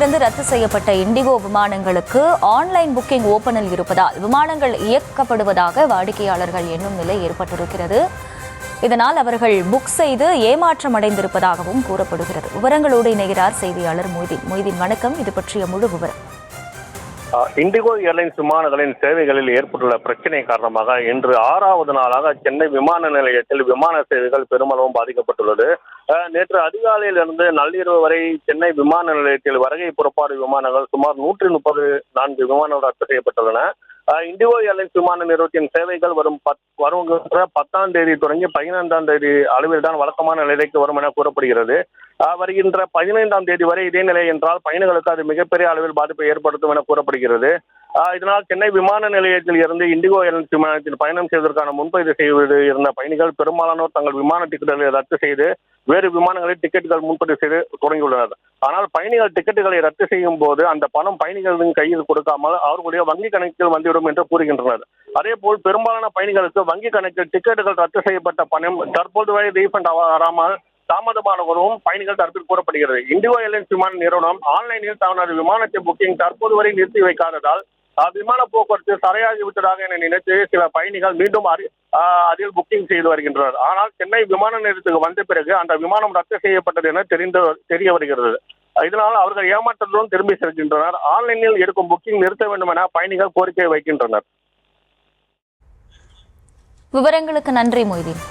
இருந்து ரத்து செய்யப்பட்ட இண்டிகோ விமானங்களுக்கு ஆன்லைன் புக்கிங் ஓபனில் இருப்பதால் விமானங்கள் இயக்கப்படுவதாக வாடிக்கையாளர்கள் எண்ணும் நிலை ஏற்பட்டிருக்கிறது. இதனால் அவர்கள் புக் செய்து ஏமாற்றம் அடைந்திருப்பதாகவும் கூறப்படுகிறது. விவரங்களோடு இணைகிறார் செய்தியாளர் மொய்தீன். வணக்கம். இது பற்றிய முழு விவரம். இண்டிகோ ஏர்லைன்ஸ் விமானங்களின் சேவைகளில் ஏற்பட்டுள்ள பிரச்சினை காரணமாக இன்று 6வது நாளாக சென்னை விமான நிலையத்தில் விமான சேவைகள் பெருமளவும் பாதிக்கப்பட்டுள்ளது. நேற்று அதிகாலையிலிருந்து நள்ளிரவு வரை சென்னை விமான நிலையத்தில் வருகை புறப்பாடு விமானங்கள் சுமார் 134 விமானங்கள் ரத்து செய்யப்பட்டுள்ளன. இண்டிகோ ஏர்லைன்ஸ் விமான நிறுவனத்தின் சேவைகள் வருகின்ற 10ஆம் தேதி தொடங்கி 15ஆம் தேதி அளவில் தான் வழக்கமான நிலைக்கு வரும் என கூறப்படுகிறது. வருகின்ற 15ஆம் தேதி வரை இதே நிலை என்றால் பயணிகளுக்கு அது மிகப்பெரிய அளவில் பாதிப்பை ஏற்படுத்தும் என கூறப்படுகிறது. இதனால் சென்னை விமான நிலையத்தில் இருந்து இண்டிகோ ஏர்லைன்ஸ் விமானத்தில் பயணம் செய்வதற்கான முன்பதிவு செய்வது இருந்த பயணிகள் பெரும்பாலானோர் தங்கள் விமான டிக்கெட்டுகளை ரத்து செய்து வேறு விமானங்களில் டிக்கெட்டுகள் முன்பதிவு செய்து தொடங்கியுள்ளனர். ஆனால் பயணிகள் டிக்கெட்டுகளை ரத்து செய்யும் போது அந்த பணம் பயணிகளின் கையில் கொடுக்காமல் அவர்களுடைய வங்கி கணக்கில் வந்துவிடும் என்று கூறுகின்றனர். அதே போல் பெரும்பாலான பயணிகளுக்கு வங்கி கணக்கில் டிக்கெட்டுகள் ரத்து செய்யப்பட்ட பணம் தற்போது வரை ரீஃபண்ட் வராமல் தாமதமானவரும் பயணிகள் தரப்பில் கூறப்படுகிறது. இண்டிகோ ஏர்லைன்ஸ் விமான நிறுவனம் ஆன்லைனில் தனது விமானத்தை புக்கிங் தற்போது வரை நிறுத்தி வைக்காததால் விமான போக்குவரத்து சரையாகிவிட்டதாக என நினைத்து சில பயணிகள் மீண்டும் அதில் புக்கிங் செய்து வருகின்றனர். ஆனால் சென்னை விமான நிலையத்துக்கு வந்த பிறகு அந்த விமானம் ரத்து செய்யப்பட்டது என தெரிய வருகிறது. இதனால் அவர்கள் ஏமாற்றத்துடன் திரும்பி செல்கின்றனர். ஆன்லைனில் இருக்கும் புக்கிங் நிறுத்த வேண்டும் என பயணிகள் கோரிக்கை வைக்கின்றனர். விவரங்களுக்கு நன்றி மொய்தீன்.